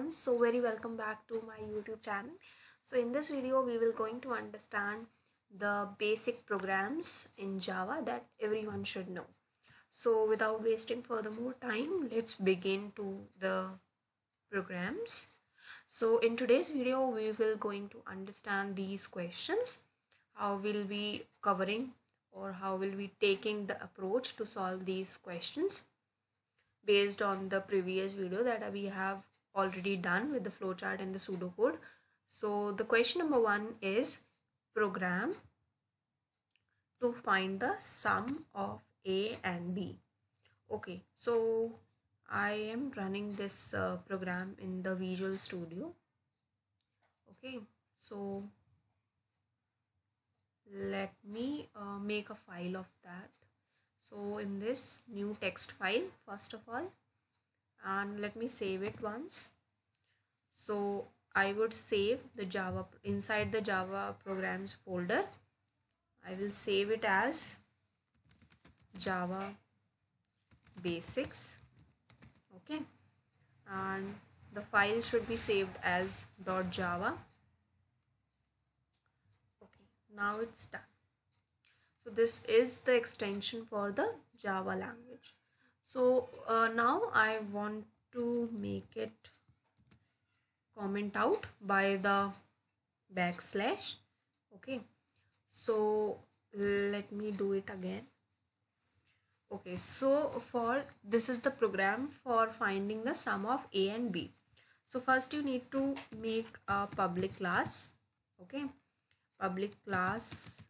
everyone, so very welcome back to my YouTube channel. So in this video we will going to understand the basic programs in Java that everyone should know. So without wasting further more time, let's begin to the programs. So in today's video we will going to understand these questions. How will we covering or how will we taking the approach to solve these questions based on the previous video that we have already done with the flowchart and the pseudocode. So the question number 1 is program to find the sum of A and B. Okay, so I am running this program in the Visual Studio. Okay, so let me make a file of that. So in this new text file, first of all, and let me save it once. So I would save the Java inside the Java programs folder. I will save it as Java Basics. Okay, and the file should be saved as .java. Okay, now it's done. So this is the extension for the Java language. So now I want to make it comment out by the backslash. Okay, so let me do it again. Okay, so for this is the program for finding the sum of A and B. So first you need to make a public class. Okay, public class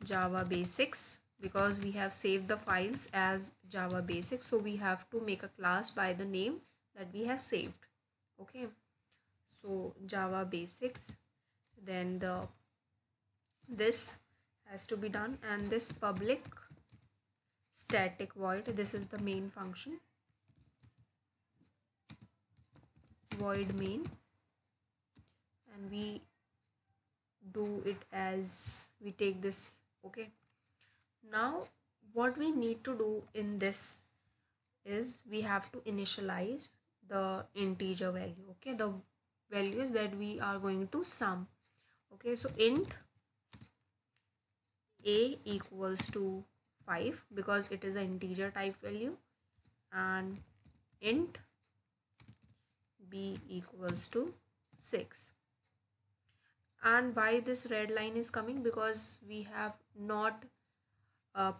Java Basics, because we have saved the files as Java Basics, so we have to make a class by the name that we have saved. Okay, so Java Basics, then this has to be done, and this public static void, this is the main function, void main, and we do it as we take this. Okay, now what we need to do in this is we have to initialize the integer value. Okay, the values that we are going to sum. Okay, so int A equals to 5 because it is an integer type value, and int B equals to 6. And why this red line is coming? Because we have not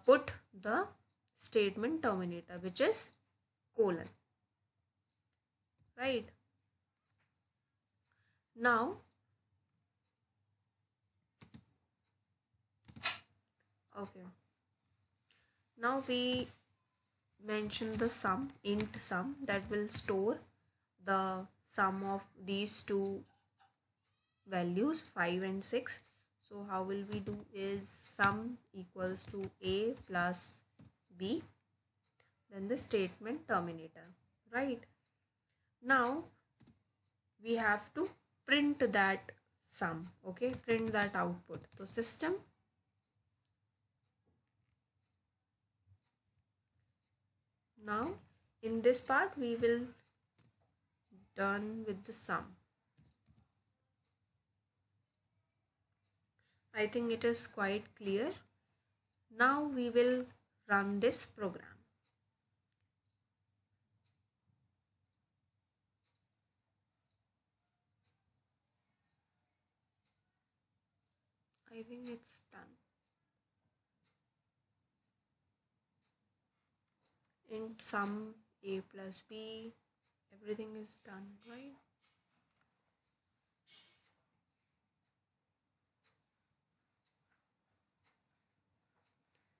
put the statement terminator, which is colon. Right, now okay, now we mention the sum, int sum, that will store the sum of these two values 5 and 6. So how will we do is sum equals to A plus B, then the statement terminator. Right, now we have to print that sum. Okay, print that output. So system now in this part we will done with the sum. I think it is quite clear. Now we will run this program. I think it's done. Int sum A plus B, everything is done, right?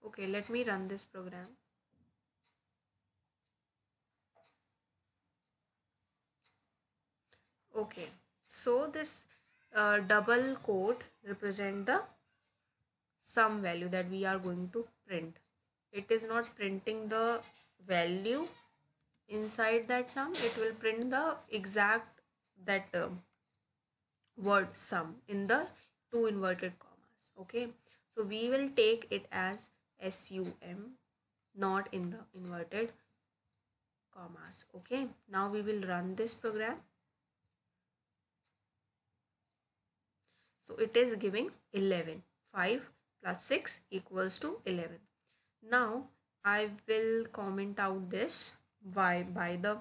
Okay, let me run this program. Okay, so this double quote represent the sum value that we are going to print. It is not printing the value inside that sum, it will print the exact that word sum in the two inverted commas. Okay, so we will take it as SUM, not in the inverted commas. Okay, now we will run this program. So it is giving 11. 5 plus 6 equals to 11. Now I will comment out this by the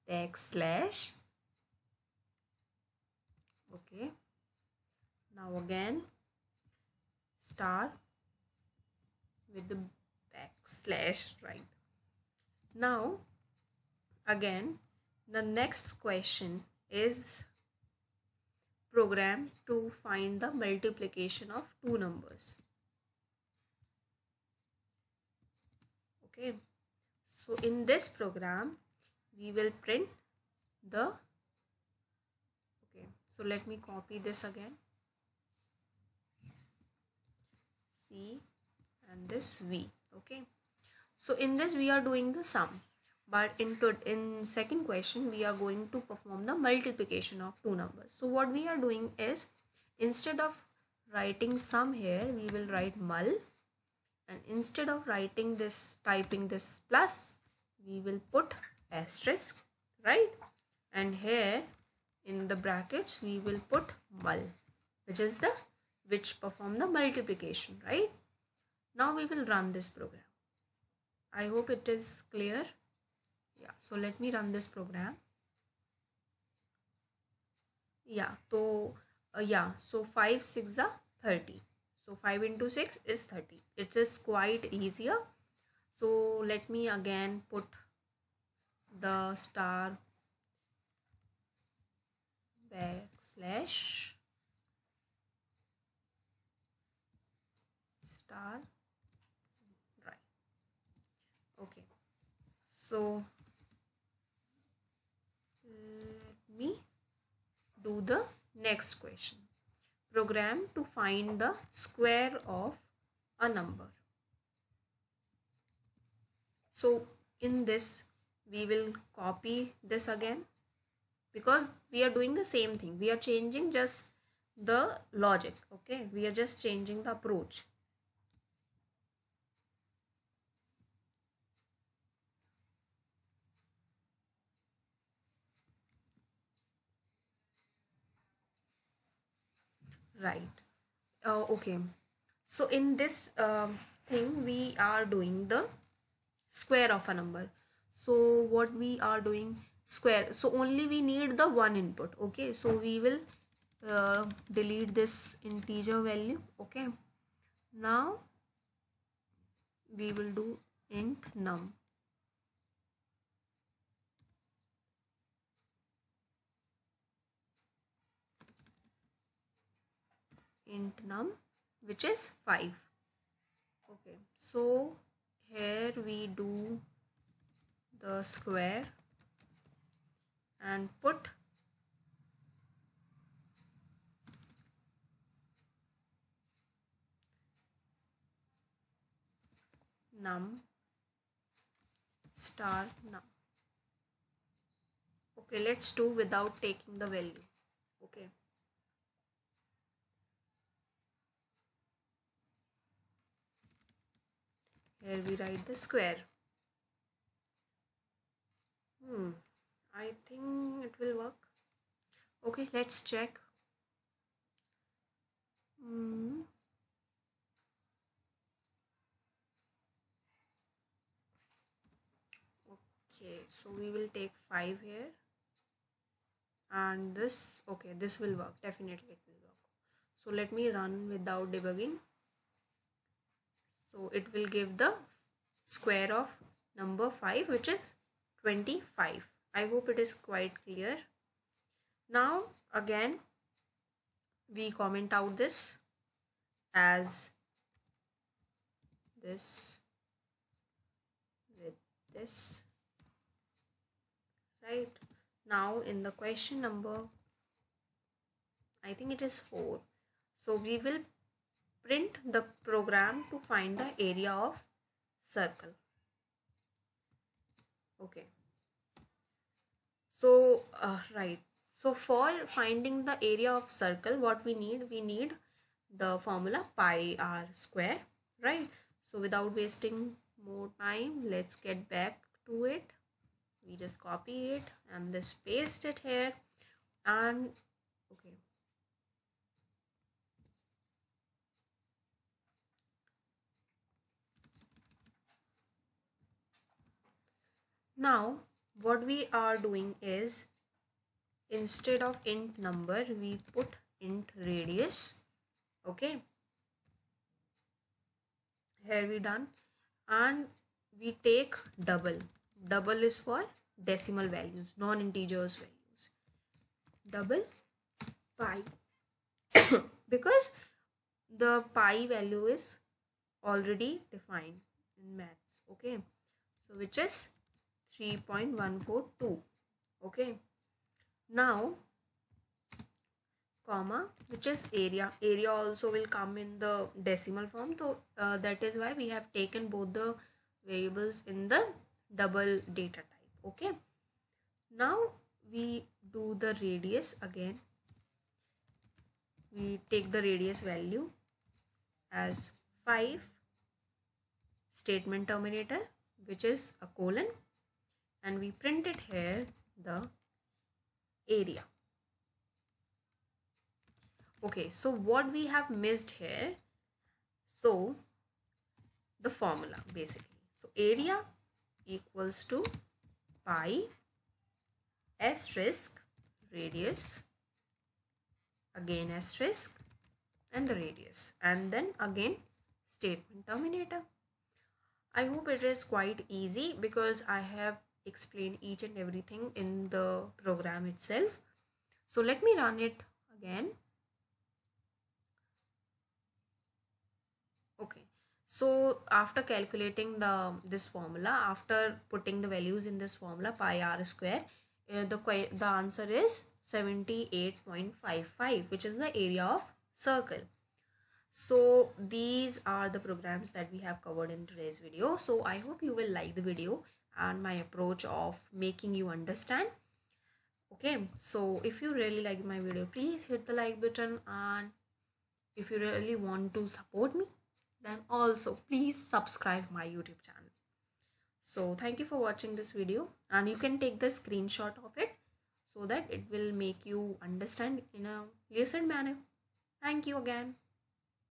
backslash. Okay, now again star with the backslash, right? Now again the next question is program to find the multiplication of two numbers. Okay, so in this program we will print the, okay, so let me copy this again, C and this V. Okay, so in this we are doing the sum, but in second question we are going to perform the multiplication of two numbers. So what we are doing is, instead of writing sum here, we will write mul, and instead of typing this plus, we will put asterisk, right? And here in the brackets we will put mul, which perform the multiplication, right? Now we will run this program. I hope it is clear. Yeah, so let me run this program. Yeah, so so 5 6 are 30. So 5 into 6 is 30. It is quite easier. So let me again put the star backslash star, right? Okay, so let me do the next question. Program to find the square of a number. So in this we will copy this again, because we are doing the same thing. We are changing just the logic. Okay, we are just changing the approach. Right. Okay, so in this thing we are doing the square of a number. So what we are doing, square, so only we need the one input. Okay, so we will delete this integer value. Okay, now we will do int num. Int num, which is 5. Okay, so here we do the square and put num star num. Okay, let's do without taking the value. Okay, here we write the square. I think it will work. Okay, let's check. Okay, so we will take 5 here, and this, okay, this will work. Definitely it will work. So let me run without debugging. So it will give the square of number 5, which is 25. I hope it is quite clear. Now again we comment out this as this with this, right? Now in the question number, I think it is 4. So we will print the program to find the area of circle. Okay, so right, so for finding the area of circle, what we need the formula pi r square, right? So without wasting more time, let's get back to it. We just copy it and just paste it here. And okay, now what we are doing is, instead of int number we put int radius. Okay, here we done. And we take double is for decimal values, non-integers values, double pi because the pi value is already defined in maths. Okay, so which is 3.142. okay, now comma, which is area also will come in the decimal form, so that is why we have taken both the variables in the double data type. Okay, now we do the radius again. We take the radius value as 5, statement terminator, which is a colon, and we print it here the area. Okay, so what we have missed here, so the formula basically, so area equals to pi asterisk radius, again asterisk, and the radius, and then again statement terminator. I hope it is quite easy because I have explained each and everything in the program itself. So let me run it again. Okay, so after calculating this formula, after putting the values in this formula pi r square, the answer is 78.55, which is the area of circle. So these are the programs that we have covered in today's video. So I hope you will like the video and my approach of making you understand. Okay, so if you really like my video, please hit the like button, and if you really want to support me, then also please subscribe my YouTube channel. So thank you for watching this video, and you can take the screenshot of it so that it will make you understand in a lucid manner. Thank you again.